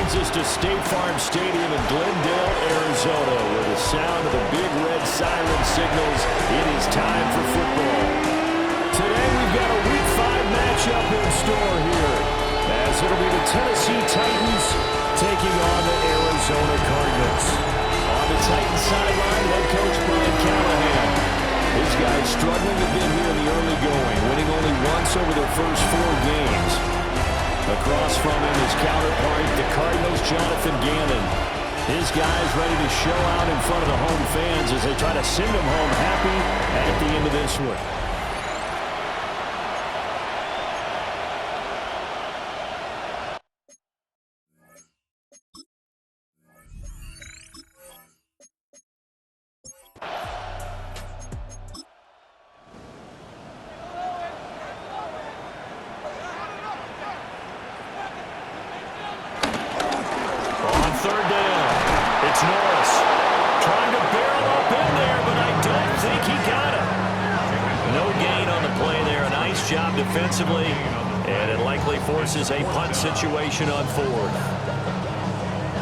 brings us to State Farm Stadium in Glendale, Arizona, where the sound of the big red siren signals it is time for football. Today we've got a Week 5 matchup in store here, as it'll be the Tennessee Titans taking on the Arizona Cardinals. On the Titans sideline, head coach Brian Callahan. His guys struggling a bit here in the early going, winning only once over their first 4 games. Across from him is counterpart, the Cardinals' Jonathan Gannon. His guys ready to show out in front of the home fans as they try to send them home happy at the end of this one. Third down. It's Norris trying to barrel up in there, but I don't think he got him. No gain on the play there. A nice job defensively, and it likely forces a punt situation on 4th.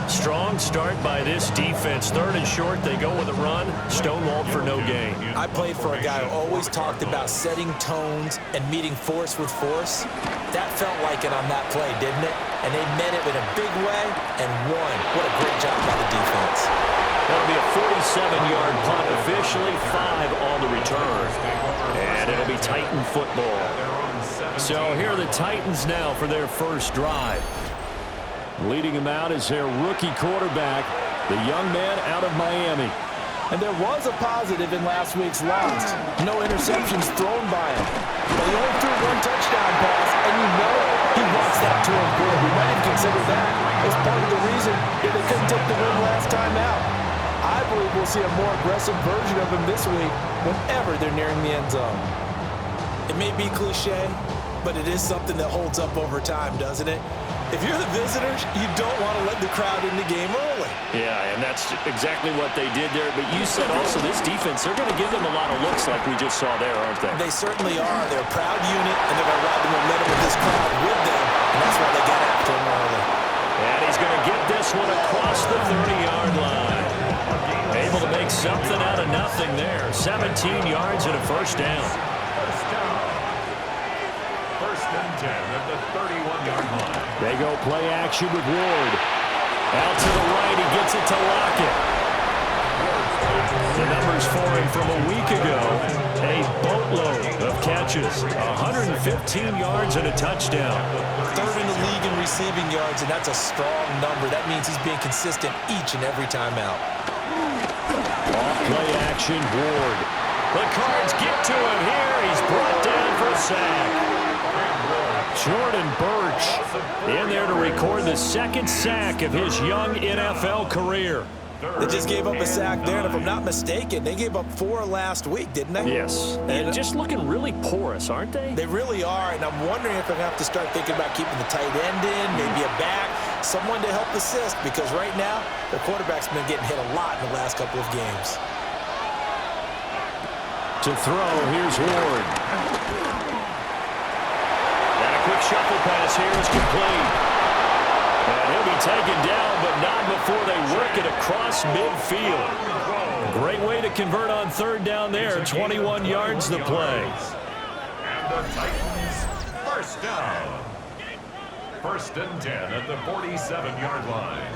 Strong start by this defense. 3rd and short, they go with a run. Stonewalled for no gain. I played for a guy who always talked about setting tones and meeting force with force. That felt like it on that play, didn't it? And they met it in a big way and won. What a great job by the defense. That'll be a 47-yard punt, officially 5 on the return. And it'll be Titan football. So here are the Titans now for their first drive. Leading them out is their rookie quarterback, the young man out of Miami. And there was a positive in last week's loss. No interceptions thrown by him. But he only threw 1 touchdown pass, and you know he wants that to improve. We might even consider that as part of the reason that they couldn't take the win last time out. I believe we'll see a more aggressive version of him this week whenever they're nearing the end zone. It may be cliche, but it is something that holds up over time, doesn't it? If you're the visitors, you don't want to let the crowd in the game early. Yeah, and that's exactly what they did there. But you said also this defense, they're going to give them a lot of looks like we just saw there, aren't they? They certainly are. They're a proud unit, and they're going to ride the momentum of this crowd with them, and that's why they got after him early. And he's going to get this one across the 30-yard line. Able to make something out of nothing there. 17 yards and a first down. First and 10 at the 31-yard line. They go play action with Ward. Out to the right, he gets it to Lockett. The numbers for him from a week ago, a boatload of catches, 115 yards and a touchdown. 3rd in the league in receiving yards, and that's a strong number. That means he's being consistent each and every time out. Off play action, Ward. The Cards get to him here. He's brought down for a sack. Jordan Birch in there to record the 2nd sack of his young NFL career. They just gave up a sack there, and if I'm not mistaken, they gave up 4 last week, didn't they? Yes, and just looking really porous, aren't they? They really are, and I'm wondering if they're going to have to start thinking about keeping the tight end in, maybe a back, someone to help assist, because right now, their quarterback's been getting hit a lot in the last couple of games. To throw, here's Ward. Quick shuffle pass here is complete. And he'll be taken down, but not before they work it across midfield. Great way to convert on 3rd down there. 21 yards the play. And the Titans, first down. First and 10 at the 47-yard line.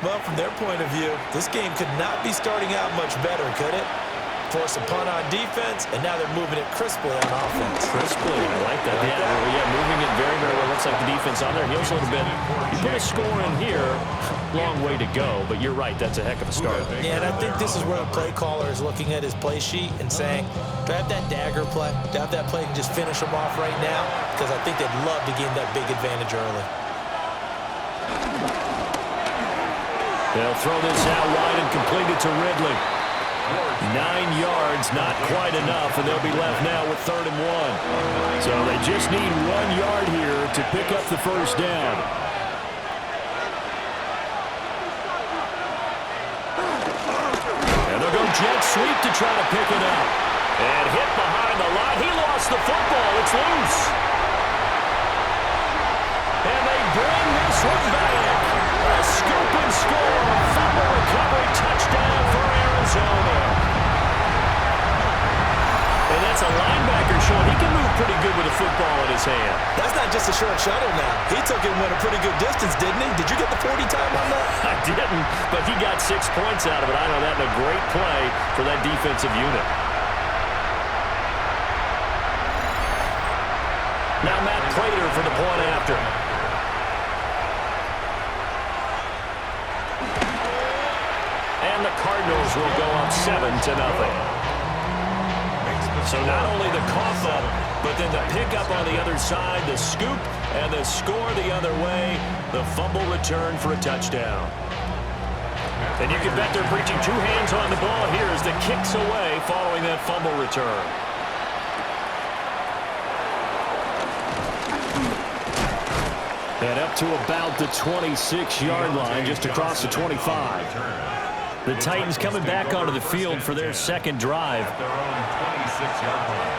Well, from their point of view, this game could not be starting out much better, could it? Force a punt on defense, and now they're moving it crisply on offense. Crisply, I like that. Yeah, moving it very, very well. Looks like the defense on their heels a little bit. You put a score in here, long way to go, but you're right, that's a heck of a start. Yeah, and I think this is where the play caller is looking at his play sheet and saying, do I have that dagger play? Do I have that play and just finish them off right now? Because I think they'd love to gain that big advantage early. They'll throw this out wide and complete it to Ridley. 9 yards, not quite enough, and they'll be left now with 3rd and 1. So they just need 1 yard here to pick up the first down. And they'll go jet sweep to try to pick it up. And hit behind the line. He lost the football. It's loose. And they bring this one back. A scoop and score. Fumble recovery touchdown for Arizona. And that's a linebacker showing he can move pretty good with a football in his hand. That's not just a short shuttle now. He took it and went a pretty good distance, didn't he? Did you get the 40 time on that? I didn't, but he got 6 points out of it. I know that in a great play for that defensive unit. Now Matt Prater for the point after. And the Cardinals will go up 7-0. So not only the cough up, but then the pickup on the other side, the scoop, and the score the other way, the fumble return for a touchdown. And you can bet they're preaching 2 hands on the ball here as the kicks away following that fumble return. And up to about the 26-yard line, just across the 25. The Titans coming back onto the field for their second drive. At their own 26-yard line.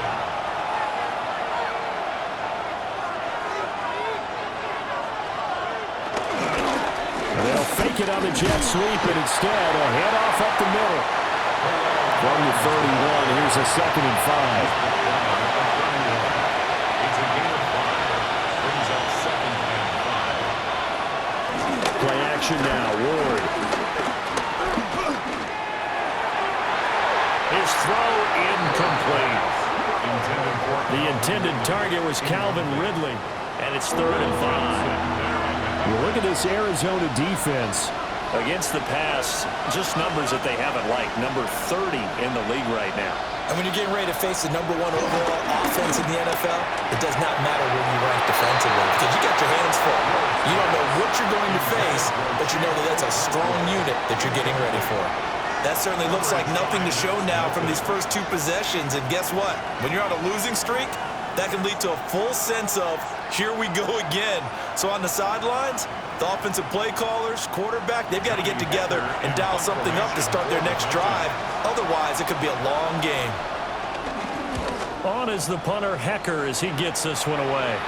They'll fake it on the jet sweep, and instead a handoff up the middle. From the 31, here's a 2nd and 5. It's a gain of 5. Brings up 2nd and 5. Play action now, Ward. His throw incomplete. The intended target was Calvin Ridley, and it's 3rd and 5. Well, look at this Arizona defense. Against the pass, just numbers that they haven't liked. Number 30 in the league right now. And when you're getting ready to face the #1 overall offense in the NFL, it does not matter where you rank defensively because you got your hands full. You don't know what you're going to face, but you know that that's a strong unit that you're getting ready for. That certainly looks like nothing to show now from these first 2 possessions. And guess what? When you're on a losing streak, that can lead to a full sense of, here we go again. So on the sidelines, the offensive play callers, quarterback, they've got to get together and dial something up to start their next drive. Otherwise, it could be a long game. On is the punter, Hecker, as he gets this one away.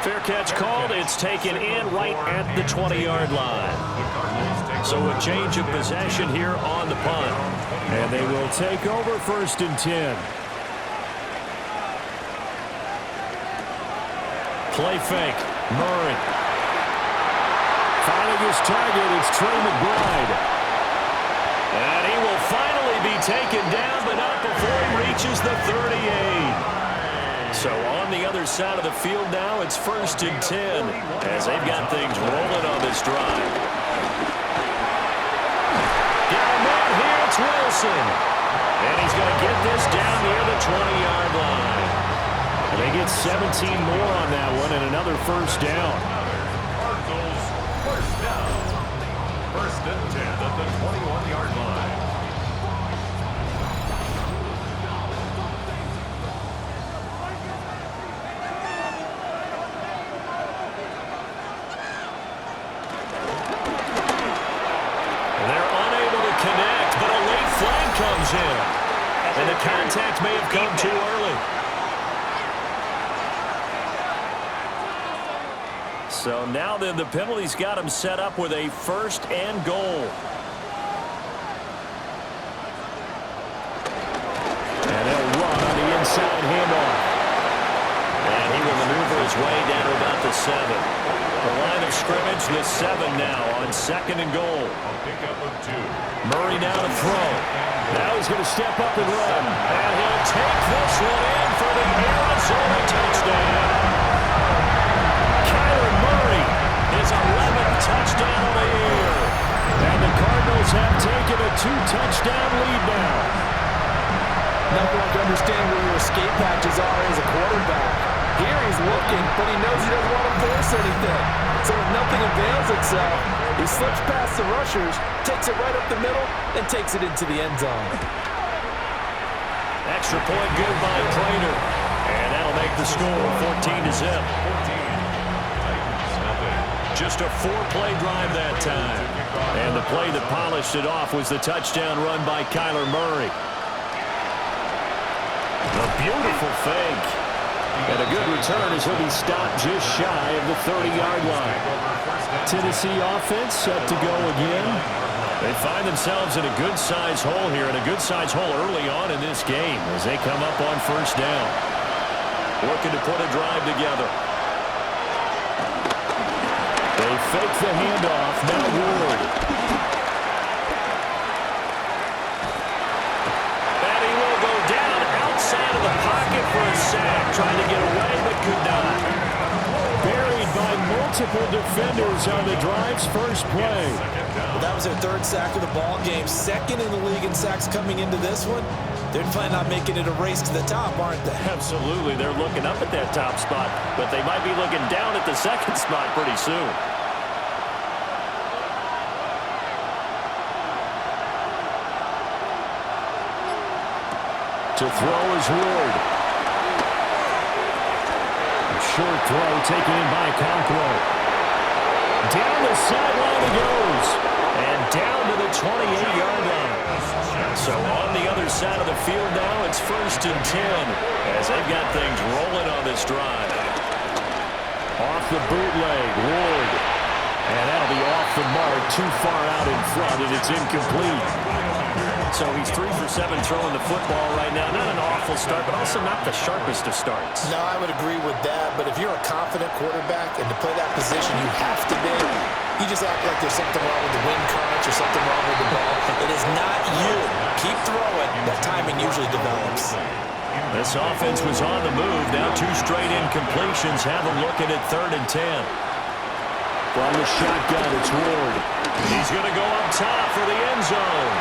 Fair catch called. It's taken in right at the 20-yard line. So a change of possession here on the punt. And they will take over 1st and 10. Play fake. Murray. Finding his target, it's Trey McBride. And he will finally be taken down, but not before he reaches the 38. So on the other side of the field now, it's 1st and 10 as they've got things rolling on this drive. Got a man here, it's Wilson. And he's going to get this down near the 20-yard line. And they get 17 more on that one and another 1st down. Cardinals, 1st down. 1st and 10 at the 21-yard line. They're unable to connect, but a late flag comes in. And the contact may have come too early. So now then the penalty's got him set up with a 1st and goal. And they'll run on the inside handoff. And he will maneuver his way down to about the 7. The line of scrimmage, the 7 now on 2nd and goal. A pickup of 2. Murray now to throw. Now he's going to step up and run. And he'll take this one in for the Arizona touchdown. Kyler Murray, his 11th touchdown of the year. And the Cardinals have taken a 2-touchdown lead now. Nothing like understand where your escape patches are as a quarterback. Here he's looking, but he knows he doesn't want to force anything. So when nothing avails itself, he slips past the rushers, takes it right up the middle, and takes it into the end zone. Extra point good by Prater. And that'll make the score 14-0. Just a 4-play drive that time. And the play that polished it off was the touchdown run by Kyler Murray. A beautiful fake. And a good return as he'll be stopped just shy of the 30-yard line. Tennessee offense set to go again. They find themselves in a good-sized hole here, and a good-sized hole early on in this game as they come up on first down. Looking to put a drive together. They fake the handoff. Now Ward. And he will go down outside of the pocket for a sack. Trying to get away, but could not. Buried by multiple defenders on the drive's first play. Well, that was their third sack of the ball game. Second in the league in sacks coming into this one. They're planning on making it a race to the top, aren't they? Absolutely. They're looking up at that top spot, but they might be looking down at the second spot pretty soon. To throw is Ward. A short throw taken in by Conquo. Down the sideline he goes. And down to the 28-yard line. So on the other side of the field now, it's 1st and 10 as they've got things rolling on this drive. Off the bootleg, Ward. And that'll be off the mark, too far out in front, and it's incomplete. So he's 3 for 7 throwing the football right now. Not an awful start, but also not the sharpest of starts. No, I would agree with that. But if you're a confident quarterback and to play that position, you have to be. You just act like there's something wrong with the wind currents or something wrong with the ball. It is not you. Keep throwing. That timing usually develops. This offense was on the move. Now 2 straight incompletions. Have them looking at 3rd and 10. From the shotgun, it's Ward. He's going to go up top for the end zone.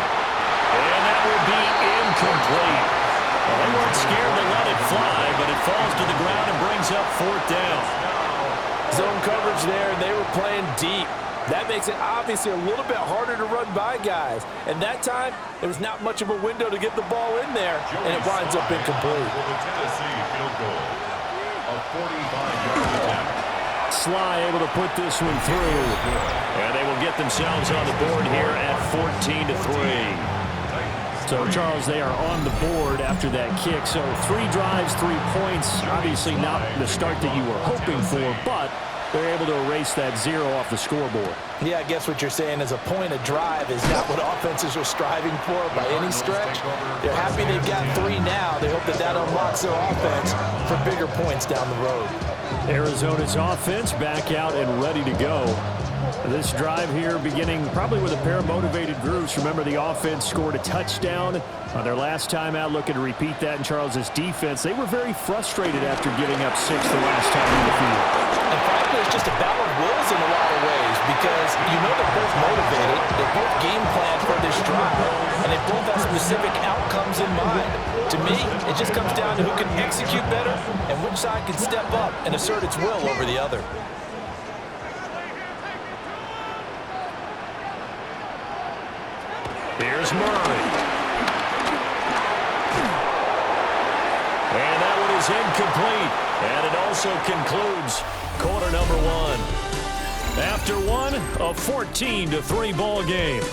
And that will be incomplete. Well, they weren't scared to let it fly, but it falls to the ground and brings up 4th down. Zone coverage there, and they were playing deep. That makes it obviously a little bit harder to run by guys. And that time, there was not much of a window to get the ball in there, and it winds up incomplete. Sly able to put this one through. And they will get themselves on the board here at 14-3. So, Charles, they are on the board after that kick. So 3 drives, 3 points. Obviously not the start that you were hoping for, but they're able to erase that 0 off the scoreboard. Yeah, I guess what you're saying is a point of drive is not what offenses are striving for by any stretch. They're happy they've got 3 now. They hope that that unlocks their offense for bigger points down the road. Arizona's offense back out and ready to go. This drive here beginning probably with a pair of motivated groups. Remember, the offense scored a touchdown on their last time out. Looking to repeat that in Charles's defense. They were very frustrated after giving up 6 the last time in the field. And frankly, it's just a battle of wills in a lot of ways because you know they're both motivated. They both game plan for this drive, and they both have specific outcomes in mind. To me, it just comes down to who can execute better and which side can step up and assert its will over the other. Here's Murray. And that one is incomplete. And it also concludes quarter number 1. After one, a 14-3 ball game.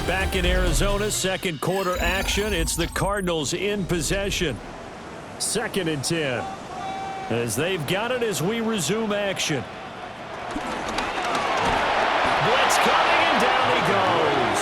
Back in Arizona, second quarter action. It's the Cardinals in possession. 2nd and 10. As they've got it as we resume action. Blitz coming, and down he goes.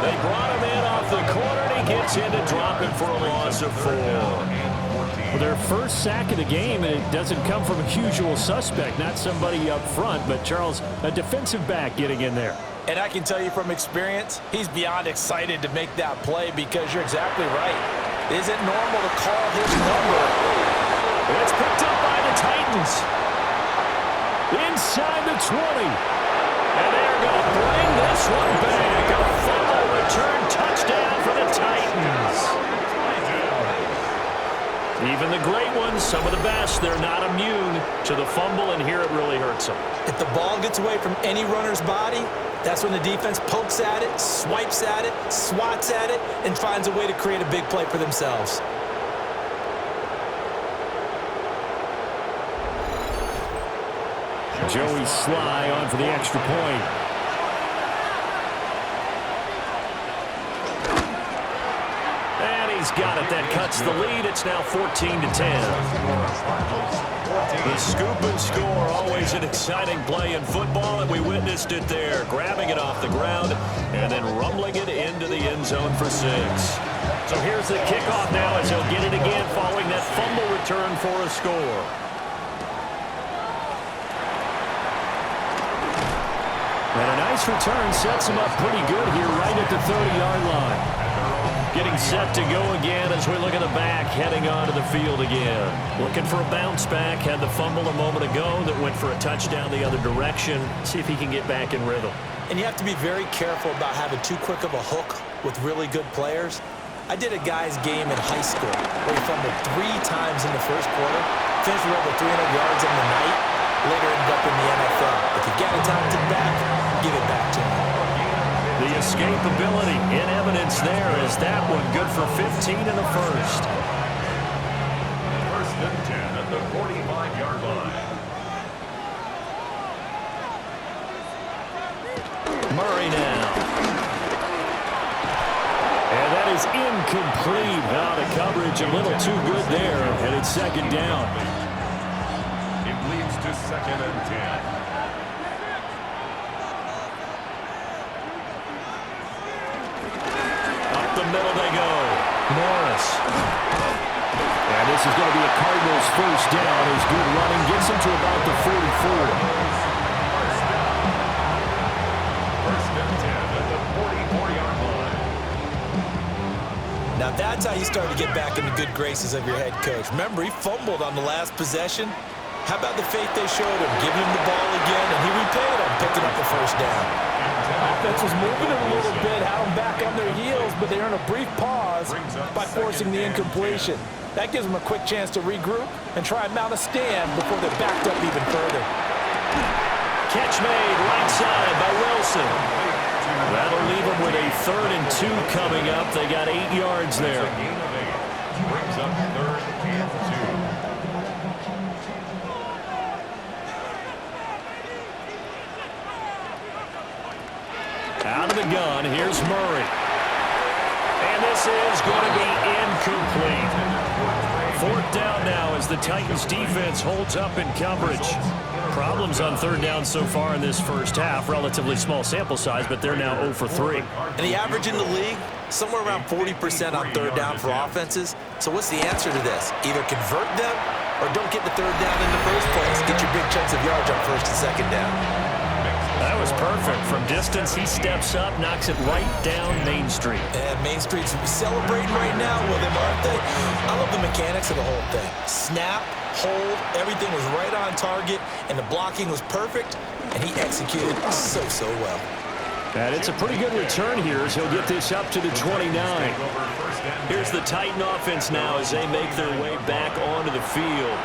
They brought him in off the corner, and he gets in to drop it for a loss of 4. Well, their first sack of the game, and it doesn't come from a usual suspect, not somebody up front, but Charles, a defensive back getting in there. And I can tell you from experience, he's beyond excited to make that play because you're exactly right. It isn't normal to call his number. It's picked up by the Titans. Inside the 20. And they're going to bring this one back. A fumble return touchdown for the Titans. Even the great ones, some of the best, they're not immune to the fumble, and here it really hurts them. If the ball gets away from any runner's body, that's when the defense pokes at it, swipes at it, swats at it, and finds a way to create a big play for themselves. Joey Sly on for the extra point. And he's got it. That cuts the lead. It's now 14-10. The scoop and score, always an exciting play in football, and we witnessed it there, grabbing it off the ground and then rumbling it into the end zone for 6. So here's the kickoff now as he'll get it again following that fumble return for a score. And a nice return sets him up pretty good here right at the 30-yard line. Getting set to go again as we look at the back, heading onto the field again. Looking for a bounce back. Had the fumble a moment ago that went for a touchdown the other direction. See if he can get back in rhythm. And you have to be very careful about having too quick of a hook with really good players. I did a guy's game in high school where he fumbled 3 times in the first quarter, finished with over 300 yards on the night, later ended up in the NFL. If you got a talented back, give it back to him. The escapability in evidence there is that one good for 15 in the first. First and 10 at the 45-yard line. Murray now. And that is incomplete. Now the coverage a little too good there, and it's second down. It leads to second and 10. Middle they go. Morris. And this is going to be a Cardinals first down. His good running gets him to about the 44. First and 10 at the 44-yard line. Now that's how you start to get back in the good graces of your head coach. Remember, he fumbled on the last possession. How about the faith they showed him, giving him the ball again, and he repaid him, picking up the first down. Offense was moving it a little bit, had them back on their heels, but they earned a brief pause by forcing the incompletion. That gives them a quick chance to regroup and try and mount a stand before they're backed up even further. Catch made right side by Wilson. That'll leave them with a 3rd and 2 coming up. They got 8 yards there. Brings up 3rd and 2. Out of the gun, here's Murray. And this is going to be incomplete. 4th down now as the Titans defense holds up in coverage. Problems on 3rd down so far in this first half. Relatively small sample size, but they're now 0 for 3. And the average in the league, somewhere around 40% on 3rd down for offenses. So what's the answer to this? Either convert them or don't get the 3rd down in the first place. Get your big chunks of yards on 1st and 2nd down. That was perfect. From distance, he steps up, knocks it right down Main Street. And Main Street's celebrating right now with him, aren't they? I love the mechanics of the whole thing. Snap, hold, everything was right on target, and the blocking was perfect, and he executed so well. And it's a pretty good return here as he'll get this up to the 29. Here's the Titan offense now as they make their way back onto the field.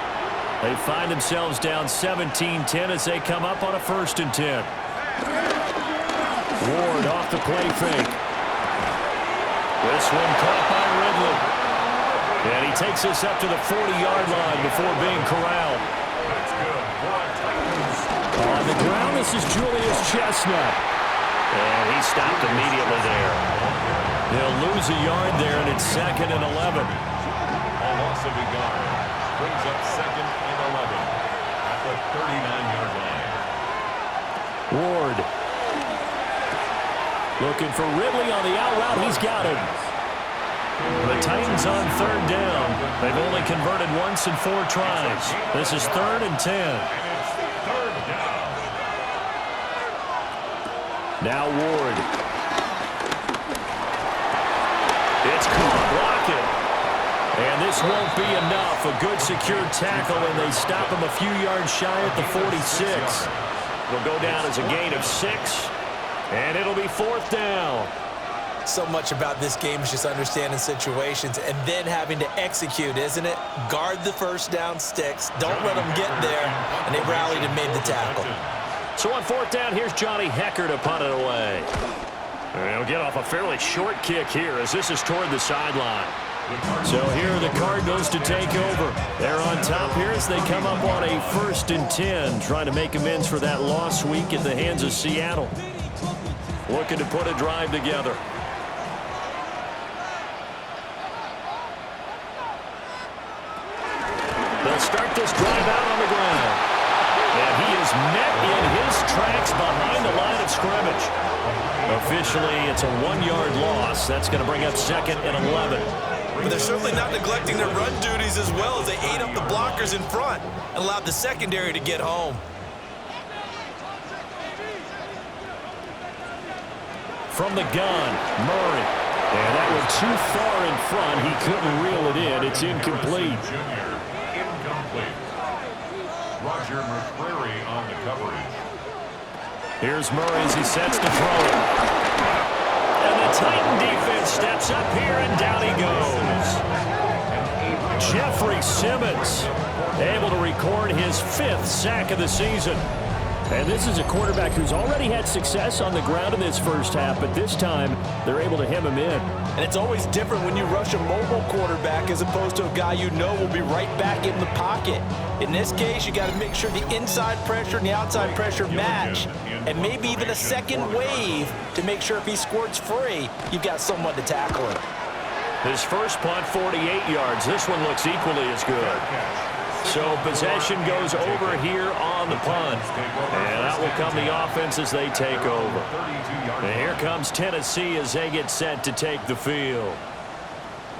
They find themselves down 17-10 as they come up on a 1st and 10. Ward off the play fake. This one caught by Ridley. And he takes us up to the 40-yard line before being corralled. On the ground, this is Julius Chestnut. And he stopped immediately there. He'll lose a yard there, and it's 2nd and 11. A loss of a yard. Brings up 2nd and 11 at the 39-yard line. Ward. Looking for Ridley on the out route. He's got him. The Titans on 3rd down. They've only converted once in 4 tries. This is 3rd and 10. And it's 3rd down. Now Ward. It's caught. Lockett. And this won't be enough. A good secure tackle, and they stop him a few yards shy at the 46. It'll go down as a gain of 6, and it'll be 4th down. So much about this game is just understanding situations and then having to execute, isn't it? Guard the first down sticks. Don't let them get there, and they rallied and made the tackle. So on 4th down, here's Johnny Hecker to punt it away. And he'll get off a fairly short kick here as this is toward the sideline. So here are the Cardinals to take over. They're on top here as they come up on a 1st and 10, trying to make amends for that lost week at the hands of Seattle. Looking to put a drive together. They'll start this drive out on the ground. And he is met in his tracks behind the line of scrimmage. Officially, it's a 1-yard loss. That's going to bring up 2nd and 11. But they're certainly not neglecting their run duties as well as they ate up the blockers in front and allowed the secondary to get home. From the gun, Murray. And that went too far in front. He couldn't reel it in. It's incomplete. Incomplete. Roger McCreary on the coverage. Here's Murray as he sets to throw it. And the Titan defense steps up here, and down he goes. Jeffrey Simmons able to record his 5th sack of the season. And this is a quarterback who's already had success on the ground in this first half, but this time they're able to hem him in. And it's always different when you rush a mobile quarterback as opposed to a guy you know will be right back in the pocket. In this case, you got to make sure the inside pressure and the outside pressure match, and maybe even a second wave to make sure if he squirts free, you've got someone to tackle him. His first punt, 48 yards. This one looks equally as good. So possession goes over here on the punt. And out will come the offense as they take over. And here comes Tennessee as they get set to take the field.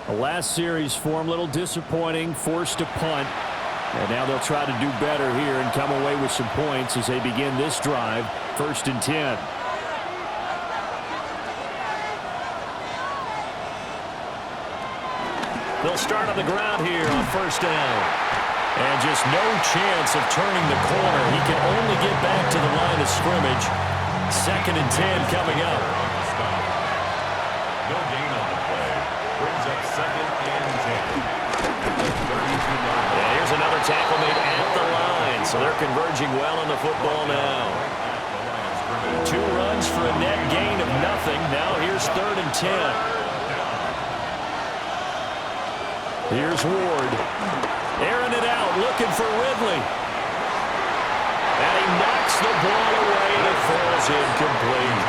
The last series for him, a little disappointing, forced to punt. And now they'll try to do better here and come away with some points as they begin this drive, 1st and 10. They'll start on the ground here on 1st down. And just no chance of turning the corner. He can only get back to the line of scrimmage. 2nd and 10 coming up. No gain on the play. Brings up 2nd and 10. Yeah, here's another tackle made at the line. So they're converging well on the football now. 2 runs for a net gain of nothing. Now here's 3rd and 10. Here's Ward. Airing it out, looking for Ridley. And he knocks the ball away, and it falls incomplete.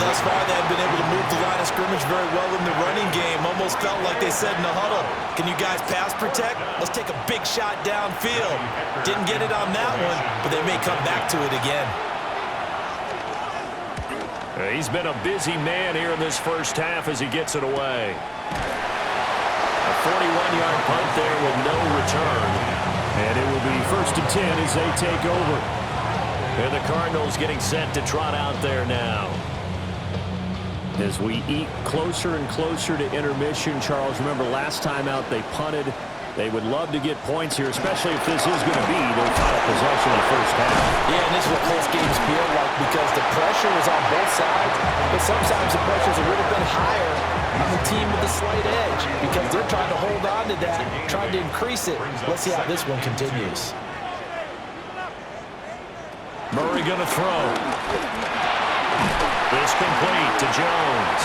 Thus far, they have been able to move the line of scrimmage very well in the running game. Almost felt like they said in the huddle, can you guys pass protect? Let's take a big shot downfield. Didn't get it on that one, but they may come back to it again. He's been a busy man here in this first half as he gets it away. A 41-yard punt there with no return. And it will be 1st and 10 as they take over. And the Cardinals getting set to trot out there now. As we eat closer and closer to intermission, Charles, remember last time out they punted. They would love to get points here, especially if this is going to be their final possession in the first half. Yeah, and this is what close games feel like because the pressure is on both sides, but sometimes the pressure is a little bit higher on the team with the slight edge because they're trying to hold on to that, trying to increase it. Let's see how this one continues. Murray going to throw. It's complete to Jones.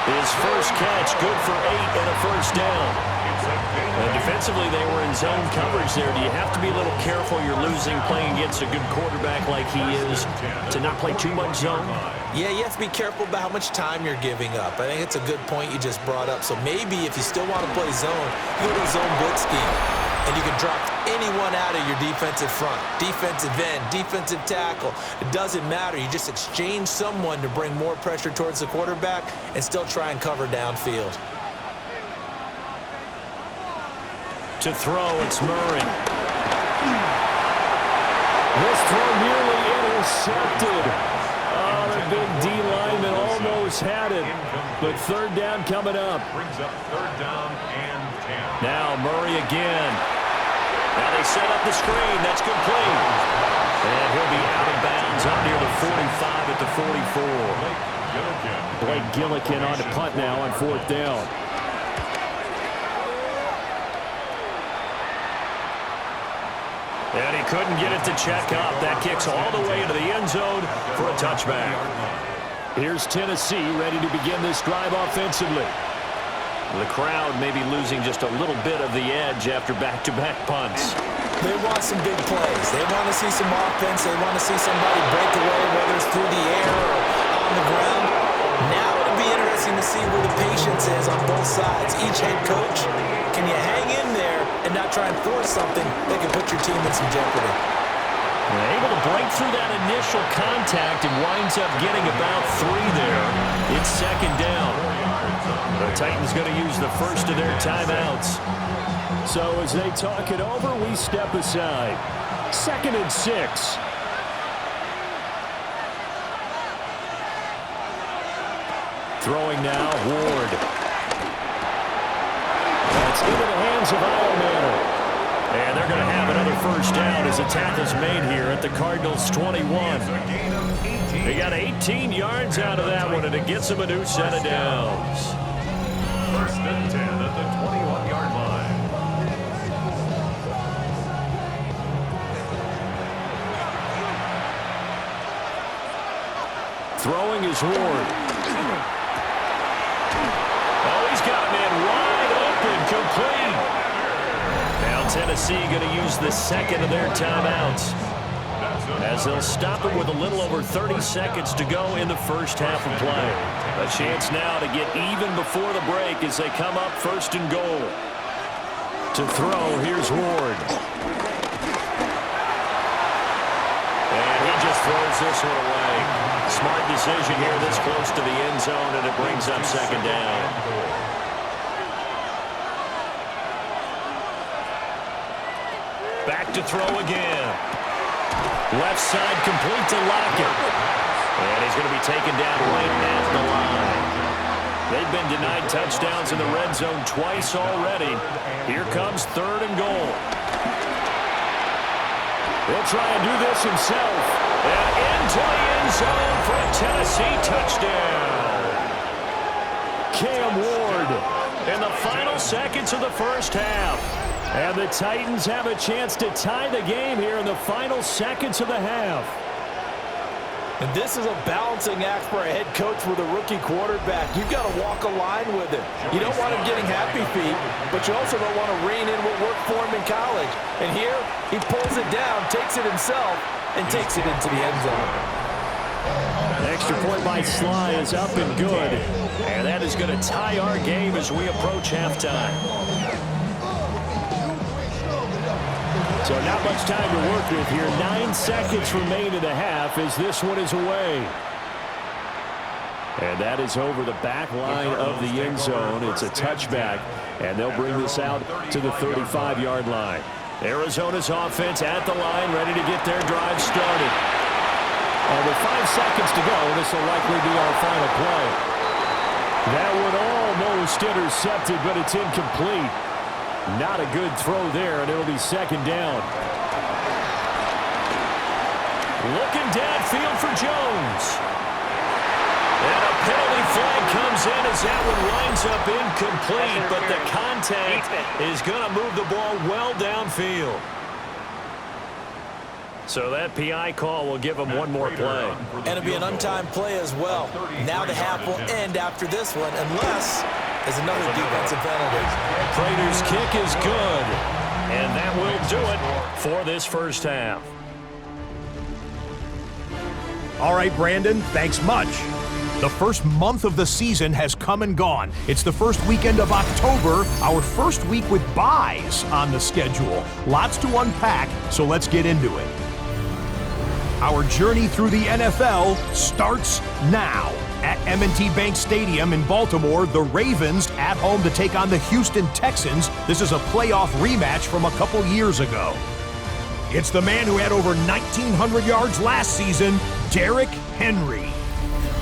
His first catch, good for 8 and a first down. And defensively, they were in zone coverage there. Do you have to be a little careful? You're losing playing against a good quarterback like he is to not play too much zone? Yeah, you have to be careful about how much time you're giving up. I think it's a good point you just brought up. So maybe if you still want to play zone, you go to a zone blitz scheme. And you can drop anyone out of your defensive front, defensive end, defensive tackle. It doesn't matter. You just exchange someone to bring more pressure towards the quarterback and still try and cover downfield. To throw, it's Murray. This throw nearly intercepted. Oh, the big D lineman almost had it. But 3rd down coming up. Brings up 3rd down and 10. Now Murray again. Now they set up the screen. That's complete. And he'll be out of bounds up near the 45 at the 44. Blake Gillikin on to punt now on 4th down. And he couldn't get it to check up. That kicks all the way into the end zone for a touchback. Here's Tennessee ready to begin this drive offensively. The crowd may be losing just a little bit of the edge after back-to-back punts. They want some big plays. They want to see some offense. They want to see somebody break away, whether it's through the air or on the ground. Now it'll be interesting to see where the patience is on both sides. Each head coach, can you hang in there and not try and force something that can put your team in some jeopardy? They're able to break through that initial contact and winds up getting about 3 there. It's second down. The Titans going to use the first of their timeouts. So as they talk it over, we step aside. 2nd and 6. Throwing now, Ward. That's into the hands of Iomanner. And they're going to have another first down as a tackle's made here at the Cardinals' 21. They got 18 yards out of that one, and it gets them a new set of downs. 1st and 10 at the 21-yard line. Throwing is Ward. Oh, he's got a man wide open, complete. Now Tennessee going to use the second of their timeouts, as they'll stop it with a little over 30 seconds to go in the first half of play. A chance now to get even before the break as they come up 1st and goal. To throw, here's Ward. And he just throws this one away. Smart decision here this close to the end zone, and it brings up second down. Back to throw again. Left side complete to Lockett. And he's going to be taken down right at the line. They've been denied touchdowns in the red zone twice already. Here comes 3rd and goal. He'll try and do this himself. And into the end zone for a Tennessee touchdown. Cam Ward. In the final seconds of the first half. And the Titans have a chance to tie the game here in the final seconds of the half. And this is a balancing act for a head coach with a rookie quarterback. You've got to walk a line with him. You don't want him getting happy feet, but you also don't want to rein in what worked for him in college. And here, he pulls it down, takes it himself, and takes it into the end zone. An extra point by Sly is up and good. And that is going to tie our game as we approach halftime. So not much time to work with here. 9 seconds remain in the half as this one is away. And that is over the back line of the end zone. It's a touchback, and they'll bring this out to the 35-yard line. Arizona's offense at the line, ready to get their drive started. And with 5 seconds to go, this will likely be our final play. That one almost intercepted, but it's incomplete. Not a good throw there, and it'll be second down. Looking downfield for Jones. And a penalty flag comes in as that one winds up incomplete, but the contact is going to move the ball well downfield. So that PI call will give them one more play. And it'll be an untimed play as well. Now the half will end after this one, unless there's another defensive penalty. Prater's kick is good. And that will do it for this first half. All right, Brandon, thanks much. The first month of the season has come and gone. It's the first weekend of October, our first week with byes on the schedule. Lots to unpack, so let's get into it. Our journey through the NFL starts now. At M&T Bank Stadium in Baltimore, the Ravens at home to take on the Houston Texans. This is a playoff rematch from a couple years ago. It's the man who had over 1,900 yards last season, Derrick Henry.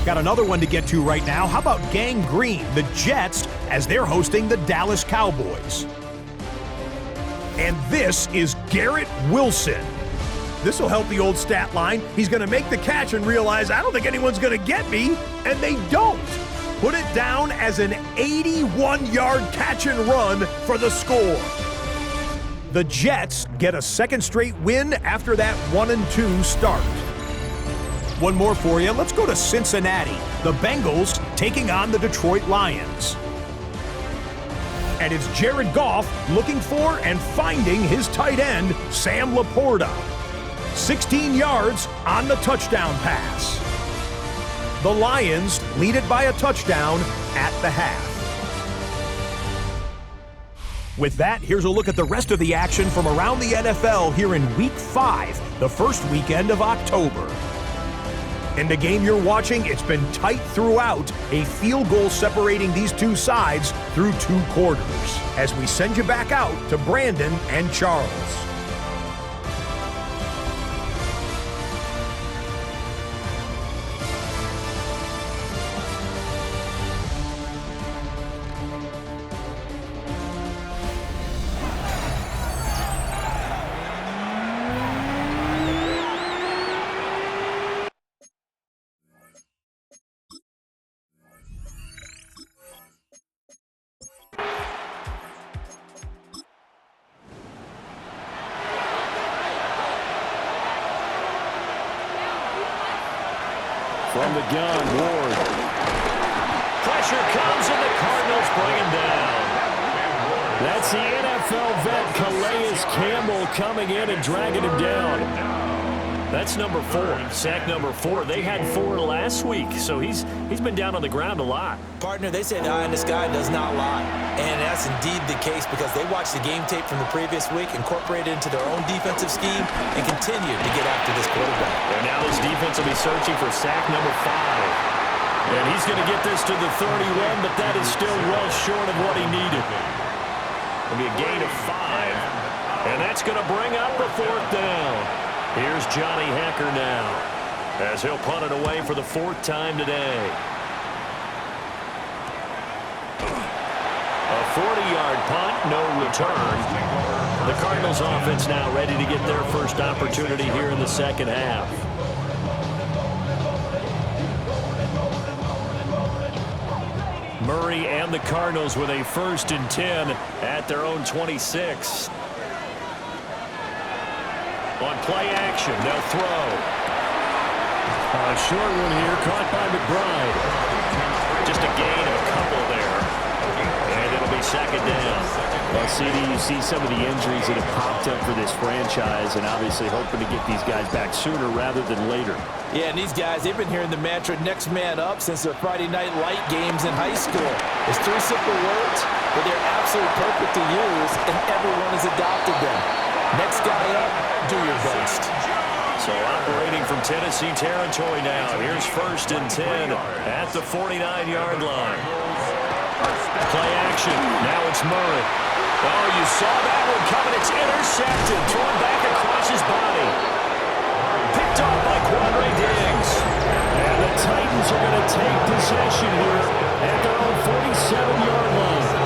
Got another one to get to right now. How about Gang Green, the Jets, as they're hosting the Dallas Cowboys? And this is Garrett Wilson. This will help the old stat line. He's going to make the catch and realize, I don't think anyone's going to get me, and they don't. Put it down as an 81-yard catch and run for the score. The Jets get a second straight win after that 1-2 start. One more for you. Let's go to Cincinnati. The Bengals taking on the Detroit Lions. And it's Jared Goff looking for and finding his tight end, Sam Laporta. 16 yards on the touchdown pass. The Lions lead it by a touchdown at the half. With that, here's a look at the rest of the action from around the NFL here in Week 5, the first weekend of October. In the game you're watching, it's been tight throughout, a field goal separating these two sides through 2 quarters. As we send you back out to Brandon and Charles. From the gun, Ward. Pressure comes and the Cardinals bring him down. That's the NFL vet Calais Campbell coming in and dragging him down. That's number 4, sack number 4. They had 4 last week, so he's been down on the ground a lot. Partner, they say the eye in the sky does not lie. And that's indeed the case because they watched the game tape from the previous week, incorporated it into their own defensive scheme, and continued to get after this quarterback. And now this defense will be searching for sack number 5. And he's going to get this to the 31, but that is still well short of what he needed. It'll be a gain of 5. And that's going to bring up the 4th down. Here's Johnny Hacker now, as he'll punt it away for the 4th time today. A 40-yard punt, no return. The Cardinals offense now ready to get their first opportunity here in the second half. Murray and the Cardinals with a 1st and 10 at their own 26. On play action, they'll throw. A short one here, caught by McBride. Just a gain of a couple there. And it'll be 2nd down. Well, CD, you see some of the injuries that have popped up for this franchise and obviously hoping to get these guys back sooner rather than later. Yeah, and these guys, they've been hearing the mantra next man up since their Friday night light games in high school. It's 3 simple words, but they're absolutely perfect to use, and everyone has adopted them. Next guy up, do your best. So operating from Tennessee territory now. Here's 1st and 10 at the 49-yard line. Play action. Now it's Murray. Oh, you saw that one coming. It's intercepted. Thrown back across his body. Picked off by Quandre Diggs. And the Titans are going to take possession here at their own 47-yard line.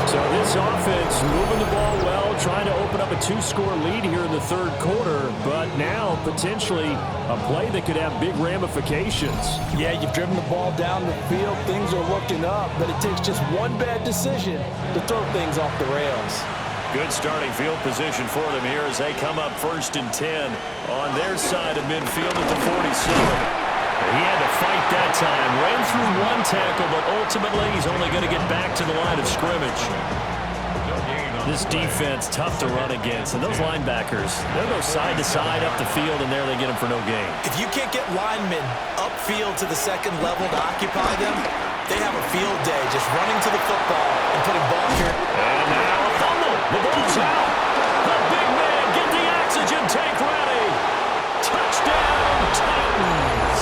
So this offense moving the ball well, trying to open up a 2-score lead here in the 3rd quarter, but now potentially a play that could have big ramifications. Yeah, you've driven the ball down the field. Things are looking up, but it takes just one bad decision to throw things off the rails. Good starting field position for them here as they come up 1st and 10 on their side of midfield at the 47. He had to fight that time. Ran through 1 tackle, but ultimately he's only going to get back to the line of scrimmage. This defense, tough to run against. And those linebackers, they'll go side to side up the field, and there they get them for no gain. If you can't get linemen upfield to the 2nd level to occupy them, they have a field day just running to the football and putting ball here. And now a fumble. The ball's out. The big man, get the oxygen tank ready. Touchdown, Titans.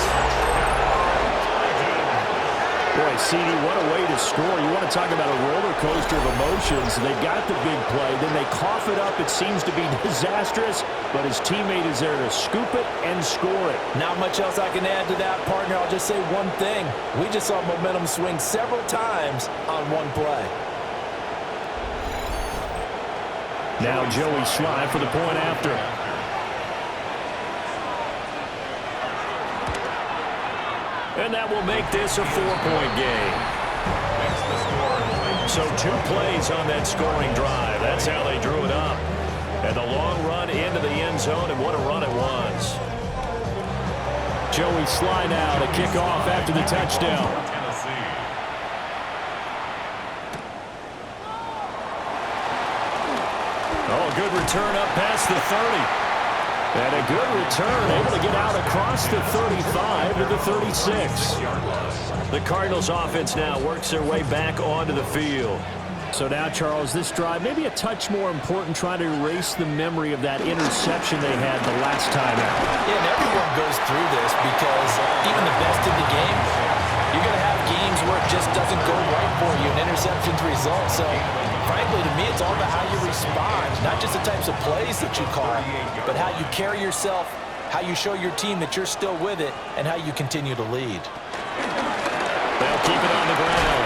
Boy, CD, what a way to score. You want to talk about a roller coaster of emotions. They got the big play, then they cough it up. It seems to be disastrous, but his teammate is there to scoop it and score it. Not much else I can add to that, partner. I'll just say one thing. We just saw momentum swing several times on one play. Now Joey Slye for the point after. And that will make this a 4-point game. So 2 plays on that scoring drive. That's how they drew it up. And the long run into the end zone, and what a run it was. Joey Slye now to kick off after the touchdown. good return up past the 30. And a good return, able to get out across the 35 to the 36. The Cardinals offense now works their way back onto the field. So now, Charles, this drive maybe a touch more important, trying to erase the memory of that interception they had the last time out. Yeah, and everyone goes through this because even the best in the game, you're going to have games where it just doesn't go right for you, and interceptions result. So, frankly, to me, it's all about how you respond, not just the types of plays that you call, but how you carry yourself, how you show your team that you're still with it, and how you continue to lead. They'll keep it on the ground.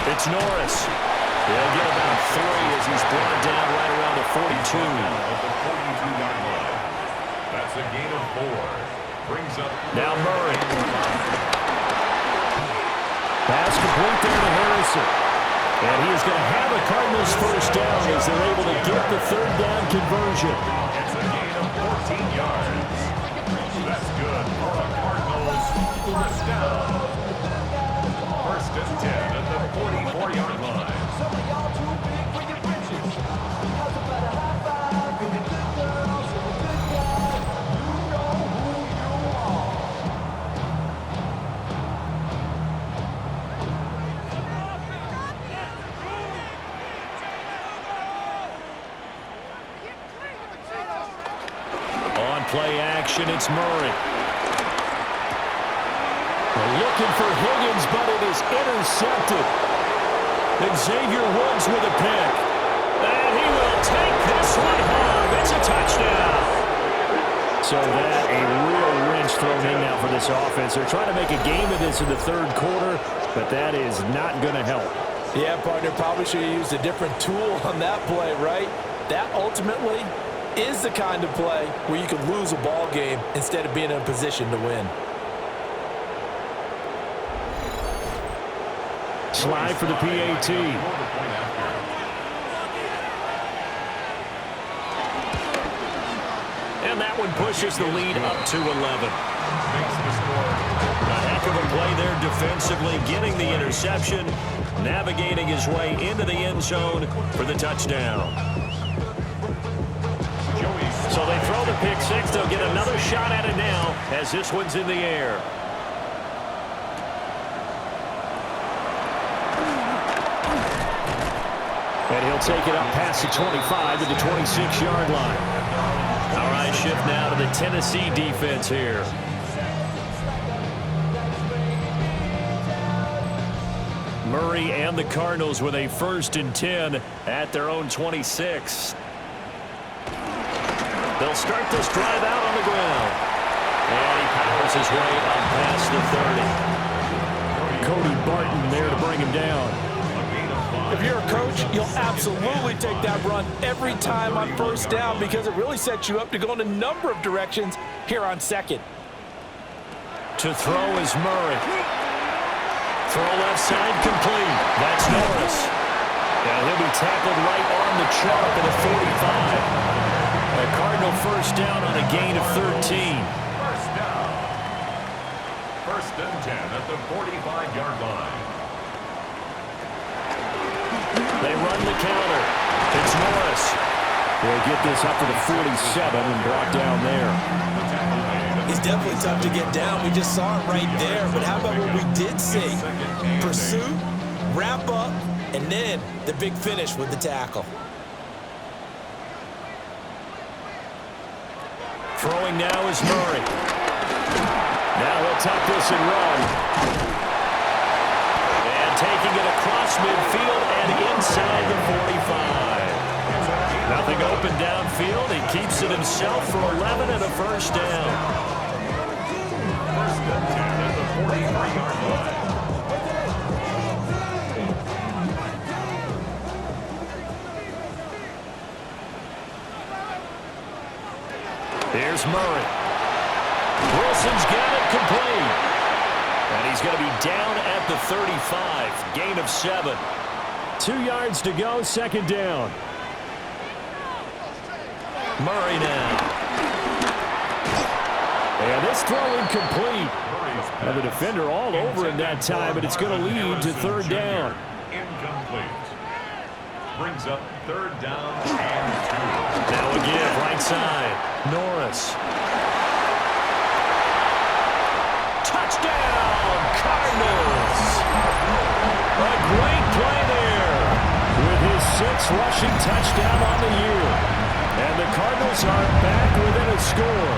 It's Norris. He'll get about 3 as he's brought down right around the 42. At the 42-yard line. That's a gain of 4. Brings up now Murray. Pass complete there to Harrison. And he is going to have a Cardinals first down as they're able to get the third down conversion. It's a gain of 14 yards. That's good for a Cardinals first down. First and 10 at the 44-yard line. Play action, it's Murray. They're looking for Higgins, but it is intercepted. And Xavier Woods with a pick. And he will take this one home. It's a touchdown. So that a real wrench thrown in now for this offense. They're trying to make a game of this in the third quarter, but that is not going to help. Yeah, partner, probably should have used a different tool on that play, right? That ultimately is the kind of play where you can lose a ball game instead of being in a position to win. Slide for the PAT. And that one pushes the lead up to 11. A heck of a play there defensively, getting the interception, navigating his way into the end zone for the touchdown. So they throw the pick six. They'll get another shot at it now as this one's in the air. And he'll take it up past the 25 to the 26-yard line. All right, shift now to the Tennessee defense here. Murray and the Cardinals with a 1st and 10 at their own 26. They'll start this drive out on the ground. And he powers his way up past the 30. Cody Barton there to bring him down. If you're a coach, you'll absolutely take that run every time on first down because it really sets you up to go in a number of directions here on second. To throw is Murray. Throw left side complete. That's Norris. And he'll be tackled right on the chalk at the 45. A Cardinal first down on a gain of 13. First down. 1st and 10 at the 45-yard line. They run the counter. It's Norris. They'll get this up to the 47 and brought down there. He's definitely tough to get down. We just saw it right there. But how about what we did see? Pursuit, wrap up, and then the big finish with the tackle. Throwing now is Murray. Now he'll tuck this and run. And taking it across midfield and inside the 45. Nothing open downfield. He keeps it himself for 11 and a first down. 1st and 10 at the 43-yard line. Here's Murray. Wilson's got it complete. And he's going to be down at the 35. Gain of 7. 2 yards to go, 2nd down. Murray now. And this throw incomplete. And the defender all over him that time, but it's going to lead to 3rd down. Incomplete. Brings up 3rd down and 2. Now again, right side. Norris. Touchdown, Cardinals! A great play there with his 6th rushing touchdown on the year. And the Cardinals are back within a score.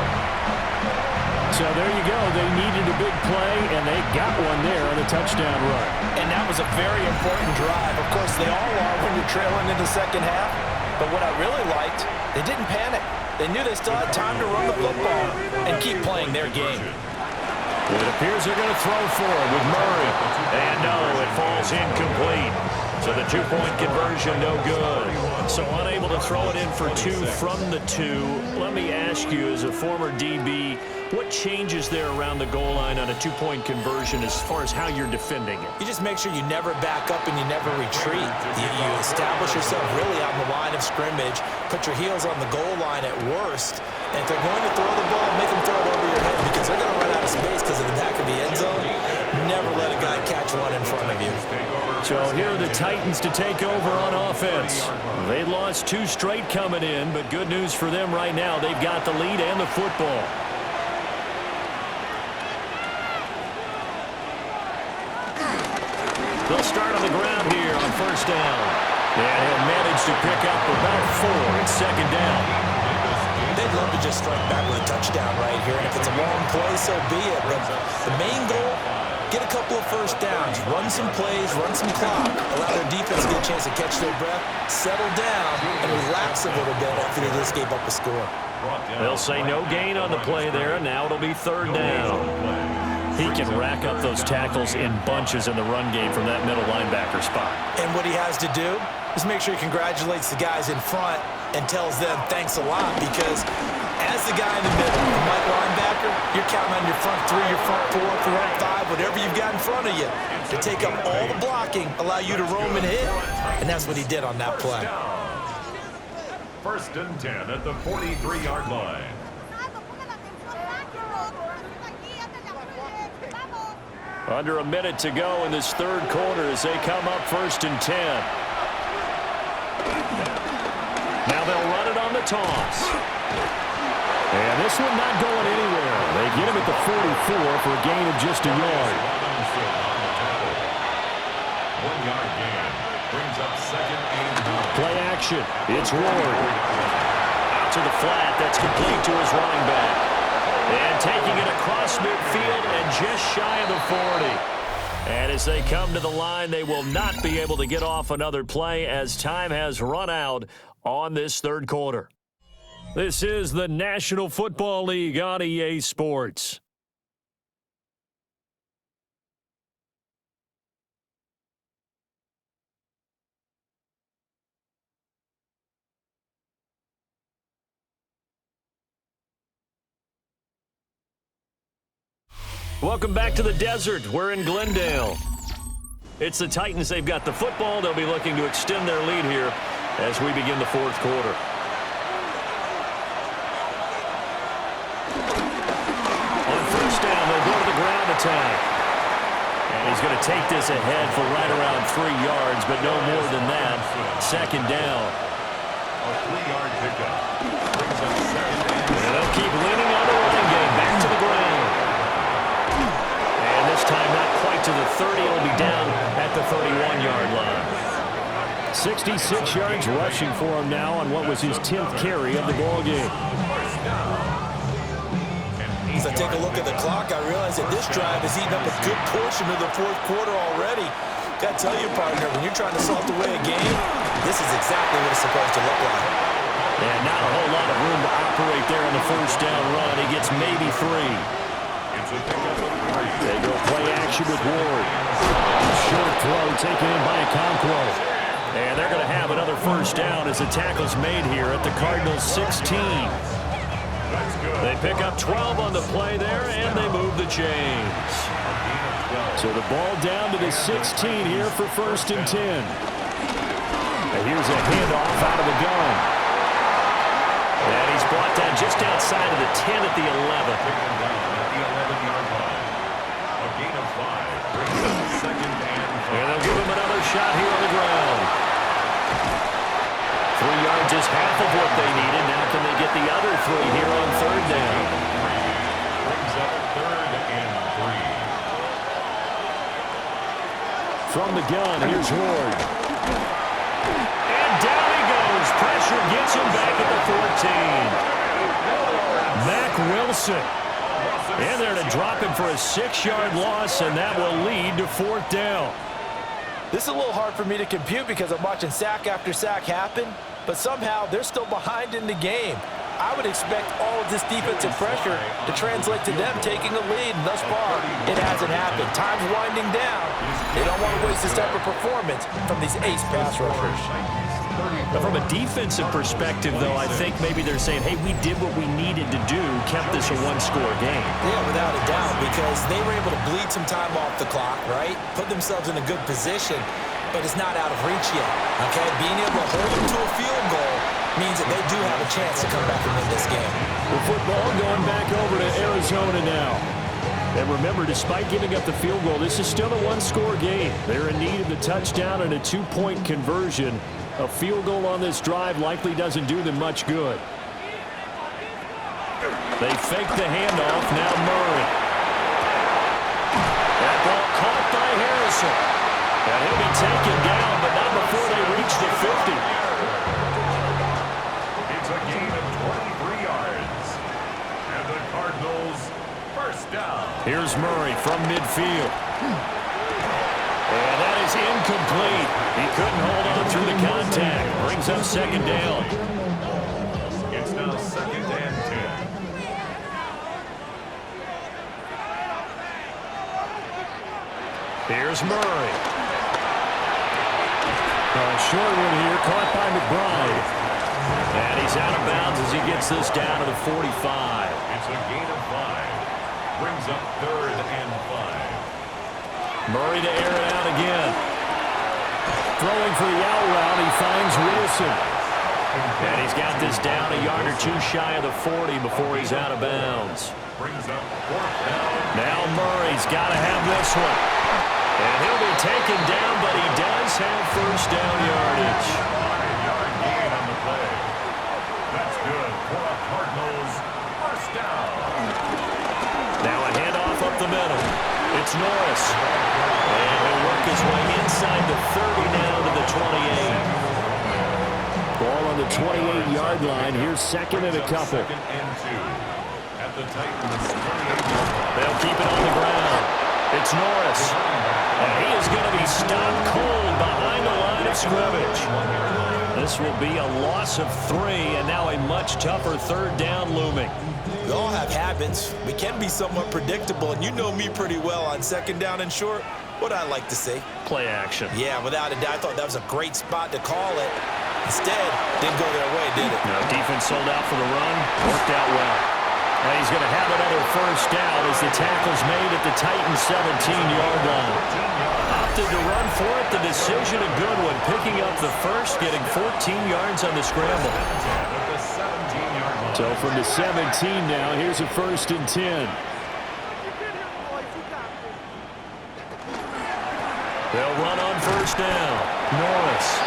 So there you go. They needed a big play, and they got one there on a touchdown run. And that was a very important drive. Of course, they all are when you're trailing in the second half. But what I really liked, they didn't panic. They knew they still had time to run the football and keep playing their game. It appears they're going to throw for it with Murray. And no, it falls incomplete. So the 2-point conversion, no good. So unable to throw it in for 2 from the 2. Let me ask you, as a former DB, what changes there around the goal line on a 2-point conversion as far as how you're defending it? You just make sure you never back up and you never retreat. You establish yourself really on the line of scrimmage, put your heels on the goal line at worst, and if they're going to throw the ball, make them throw it over your head because they're going to run out of space because of the back of the end zone. Never let a guy catch one in front of you. So here are the Titans to take over on offense. They lost 2 straight coming in, but good news for them right now. They've got the lead and the football. They'll start on the ground here on 1st down. And he'll manage to pick up about 4. It's 2nd down. They'd love to just strike back with a touchdown right here. And if it's a long play, so be it. But the main goal, get a couple of 1st downs. Run some plays, run some clock. Allow their defense to get a chance to catch their breath, settle down, and relax a little bit after they just gave up a score. They'll say no gain on the play there, and now it'll be 3rd down. He can rack up those tackles in bunches in the run game from that middle linebacker spot. And what he has to do is make sure he congratulates the guys in front and tells them thanks a lot, because as the guy in the middle, the Mike linebacker, you're counting on your front 3, your front 4, front 5, whatever you've got in front of you to take up all the blocking, allow you to roam and hit. And that's what he did on that play. 1st and 10 at the 43-yard line. Under a minute to go in this 3rd quarter as they come up 1st and 10. Now they'll run it on the toss. And this one not going anywhere. They get him at the 44 for a gain of just a yard. 1-yard gain. Brings up 2nd and 1. Play action. It's Ward. Out to the flat. That's complete to his running back. And taking it across midfield and just shy of the 40. And as they come to the line, they will not be able to get off another play as time has run out on this 3rd quarter. This is the National Football League on EA Sports. Welcome back to the desert. We're in Glendale. It's the Titans. They've got the football. They'll be looking to extend their lead here as we begin the 4th quarter. On 1st down, they'll go to the ground attack. And he's going to take this ahead for right around 3 yards, but no more than that. 2nd down. A 3-yard pickup. Brings up 2nd and 1. And they'll keep leaning on the running game. Back to the ground. And this time not quite to the 30. It'll be down at the 31-yard line. 66 yards rushing for him now on what was his 10th carry of the ball game. As I take a look at the clock, I realize that this drive has eaten up a good portion of the 4th quarter already. Got to tell you, partner, when you're trying to salt away a game, this is exactly what it's supposed to look like. And not a whole lot of room to operate there on the 1st down run. He gets maybe 3. They go play action with Ward. Short throw taken in by Okonkwo. And they're going to have another 1st down as the tackle's made here at the Cardinals 16. They pick up 12 on the play there, and they move the chains. So the ball down to the 16 here for 1st and 10. And here's a handoff out of the gun. And he's brought down just outside of the 10 at the 11. And they'll give him another shot here on the ground. 3 yards is half of what they needed. Now can they get the other 3 here on third down? Brings up 3rd and 3. From the gun, here's Ward. And down he goes. Pressure gets him back at the 14. Mack Wilson in there to drop him for a 6-yard loss, and that will lead to 4th down. This is a little hard for me to compute because I'm watching sack after sack happen, but somehow they're still behind in the game. I would expect all of this defensive pressure to translate to them taking a lead, and thus far, it hasn't happened. Time's winding down. They don't want to waste this type of performance from these ace pass rushers. But from a defensive perspective, though, I think maybe they're saying, hey, we did what we needed to do, kept this a one-score game. Yeah, without a doubt, because they were able to bleed some time off the clock, right? Put themselves in a good position, but it's not out of reach yet, okay? Being able to hold them to a field goal means that they do have a chance to come back and win this game. The football going back over to Arizona now. And remember, despite giving up the field goal, this is still a one-score game. They're in need of the touchdown and a 2-point conversion. A field goal on this drive likely doesn't do them much good. They fake the handoff. Now Murray. That ball caught by Harrison. And he'll be taken down, but not before they reach the 50. It's a gain of 23 yards. And the Cardinals, first down. Here's Murray from midfield. And that is incomplete. He couldn't hold on through the contact. Brings up 2nd down. It's now 2nd and 10. Here's Murray. Short one here, caught by McBride. And he's out of bounds as he gets this down to the 45. It's a gain of 5. Brings up 3rd and 5. Murray to air it out again. Throwing for the out route, he finds Wilson. And he's got this down a yard or 2 shy of the 40 before he's out of bounds. Brings up 4th down. Now Murray's got to have this one. And he'll be taken down, but he does have first down yardage. 5-yard gain on the play. That's good for a Cardinals first down. Now a handoff up the middle. It's Norris. And he'll work his way inside the 30 now to the 28. Ball on the 28-yard line. Here's 2nd and a couple. 2nd and 2. At the Titans' 28-yard line. They'll keep it on the ground. It's Norris. And he is going to be stopped cold behind the line of scrimmage. This will be a loss of 3, and now a much tougher 3rd down looming. We all have habits. We can be somewhat predictable, and you know me pretty well on 2nd down and short. What I like to say. Play action. Yeah, without a doubt, I thought that was a great spot to call it. Instead, didn't go their way, did it? No, defense sold out for the run. Worked out well. And he's going to have another first down as the tackle's made at the Titans' 17-yard line. Opted to run for it. The decision a good one. Picking up the first, getting 14 yards on the scramble. So from the 17 now, here's a 1st and 10. They'll run on first down. Norris.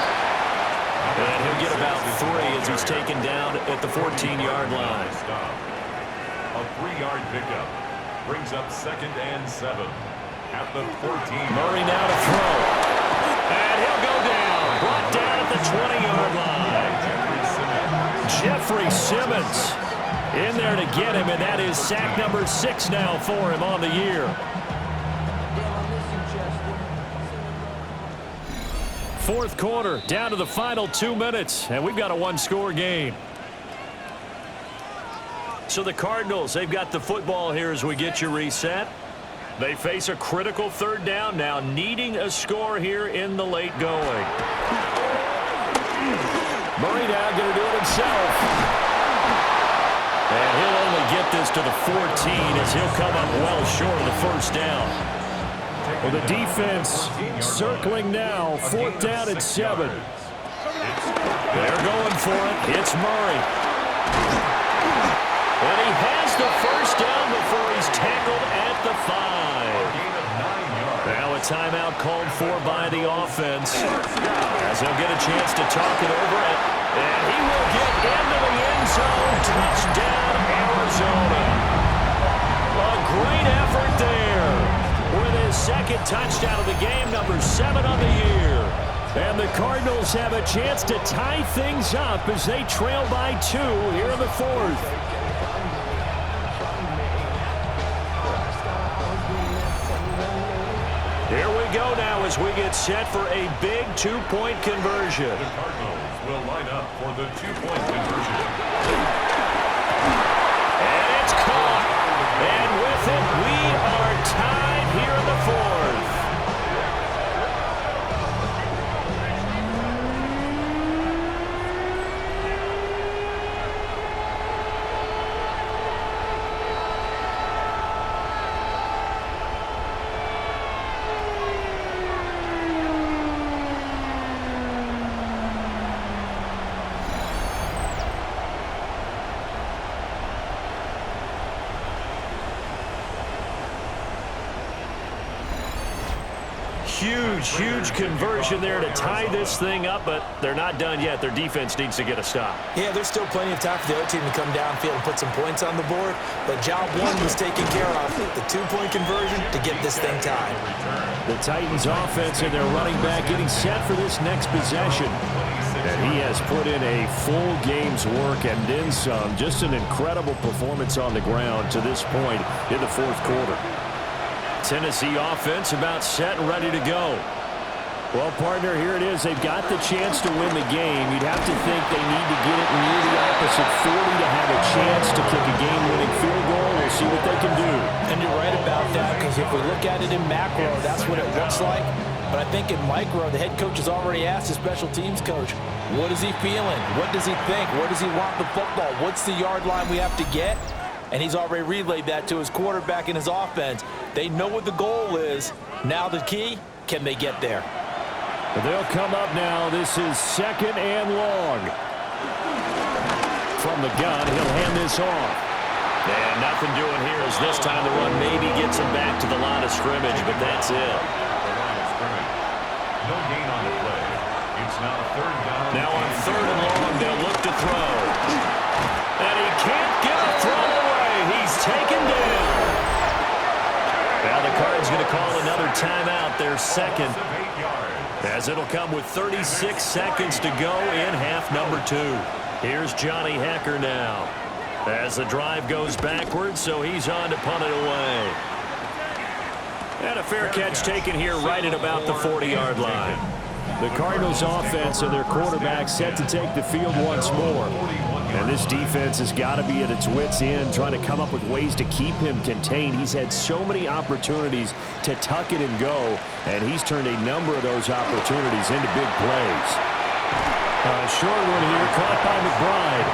And he'll get about 3 as he's taken down at the 14-yard line. A 3-yard pickup brings up 2nd and 7 at the 14. Murray now to throw. And he'll go down. Brought down at the 20-yard line. Jeffrey Simmons in there to get him, and that is sack number 6 now for him on the year. 4th quarter, down to the final 2 minutes, and we've got a one-score game. So the Cardinals, they've got the football here as we get you reset. They face a critical 3rd down now, needing a score here in the late going. Murray now going to do it himself. And he'll only get this to the 14 as he'll come up well short of the first down. Well, the defense circling now, 4th down and 7. They're going for it. It's Murray. And he has the first down before he's tackled at the 5. Now a timeout called for by the offense as he'll get a chance to talk it over And he will get into the end zone. Touchdown, Arizona. A great effort there with his second touchdown of the game, number 7 on the year. And the Cardinals have a chance to tie things up as they trail by 2 here in the 4th. Here we go now as we get set for a big 2-point conversion. The Cardinals will line up for the 2-point conversion. And it's caught. And with it, we are tied here in the 4th. Huge conversion there to tie this thing up, but they're not done yet. Their defense needs to get a stop. Yeah, there's still plenty of time for the other team to come downfield and put some points on the board, but job 1 was taken care of. The 2-point conversion to get this thing tied. The Titans offense and their running back getting set for this next possession. And he has put in a full game's work and then some. Just an incredible performance on the ground to this point in the 4th quarter. Tennessee offense about set and ready to go. Well, partner, here it is. They've got the chance to win the game. You'd have to think they need to get it near the opposite 40 to have a chance to kick a game-winning field goal. We'll see what they can do. And you're right about that, because if we look at it in macro, that's what it looks like. But I think in micro, the head coach has already asked the special teams coach, what is he feeling? What does he think? Where does he want the football? What's the yard line we have to get? And he's already relayed that to his quarterback and his offense. They know what the goal is. Now the key, can they get there? They'll come up now. This is 2nd and long. From the gun, he'll hand this off. And nothing doing here as this time the run maybe gets him back to the line of scrimmage, but that's it. The line of scrimmage. No gain on the play. It's now 3rd down. Now on 3rd and long, they'll look to throw. And he can't get a throw away. He's taken down. Now the Cards going to call another timeout, their 2nd. As it'll come with 36 seconds to go in half number 2. Here's Johnny Hecker now. As the drive goes backwards, so he's on to punt it away. And a fair catch taken here right at about the 40-yard line. The Cardinals offense and their quarterback set to take the field once more. And this defense has got to be at its wits' end, trying to come up with ways to keep him contained. He's had so many opportunities to tuck it and go, and he's turned a number of those opportunities into big plays. A short one here, caught by McBride.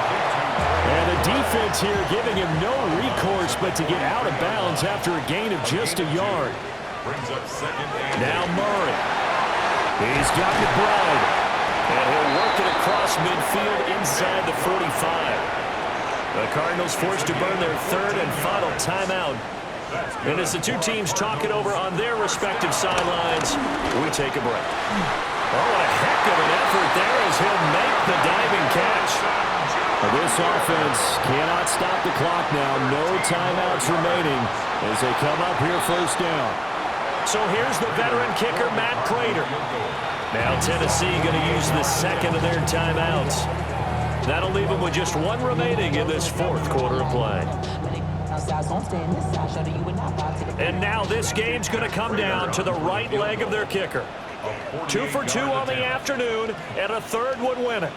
And the defense here giving him no recourse but to get out of bounds after a gain of just a yard. Now Murray. He's got McBride. And he'll work it across midfield inside the 45. The Cardinals forced to burn their 3rd and final timeout. And as the two teams talk it over on their respective sidelines, we take a break. Oh, what a heck of an effort there as he'll make the diving catch. This offense cannot stop the clock now. No timeouts remaining as they come up here 1st down. So here's the veteran kicker, Matt Prater. Now Tennessee going to use the 2nd of their timeouts. That'll leave them with just 1 remaining in this 4th quarter of play. And now this game's going to come down to the right leg of their kicker. 2 for 2 on the afternoon, and a 3rd would win it.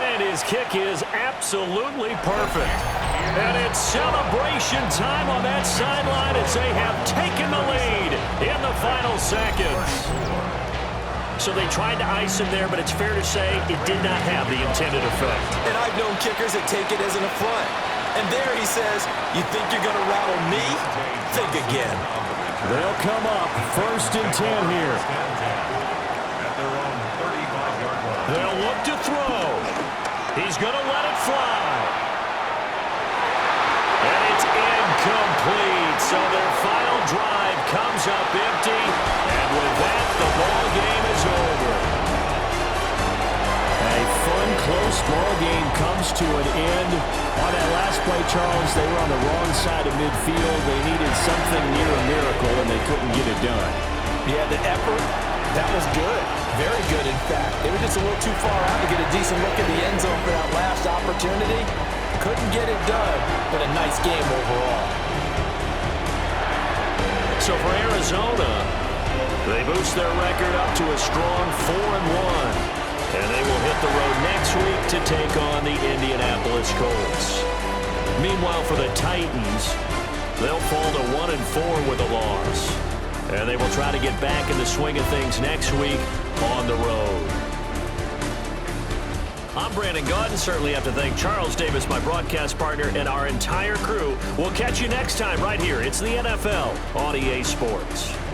And his kick is absolutely perfect. And it's celebration time on that sideline as they have taken the lead in the final seconds. So they tried to ice him there, but it's fair to say it did not have the intended effect. And I've known kickers that take it as an affront. And there he says, you think you're going to rattle me? Think again. They'll come up 1st and 10 here. They'll look to throw. He's going to let it fly. And it's incomplete. So their final drive comes up empty. And with that, the ball game is over. this ball game comes to an end. On that last play, Charles, they were on the wrong side of midfield. They needed something near a miracle, and they couldn't get it done. Yeah, the effort, that was good. Very good, in fact. They were just a little too far out to get a decent look at the end zone for that last opportunity. Couldn't get it done, but a nice game overall. So for Arizona, they boost their record up to a strong 4-1. And they will hit the road next week to take on the Indianapolis Colts. Meanwhile, for the Titans, they'll fall to 1-4 with a loss. And they will try to get back in the swing of things next week on the road. I'm Brandon Gaudin. Certainly have to thank Charles Davis, my broadcast partner, and our entire crew. We'll catch you next time right here. It's the NFL on EA Sports.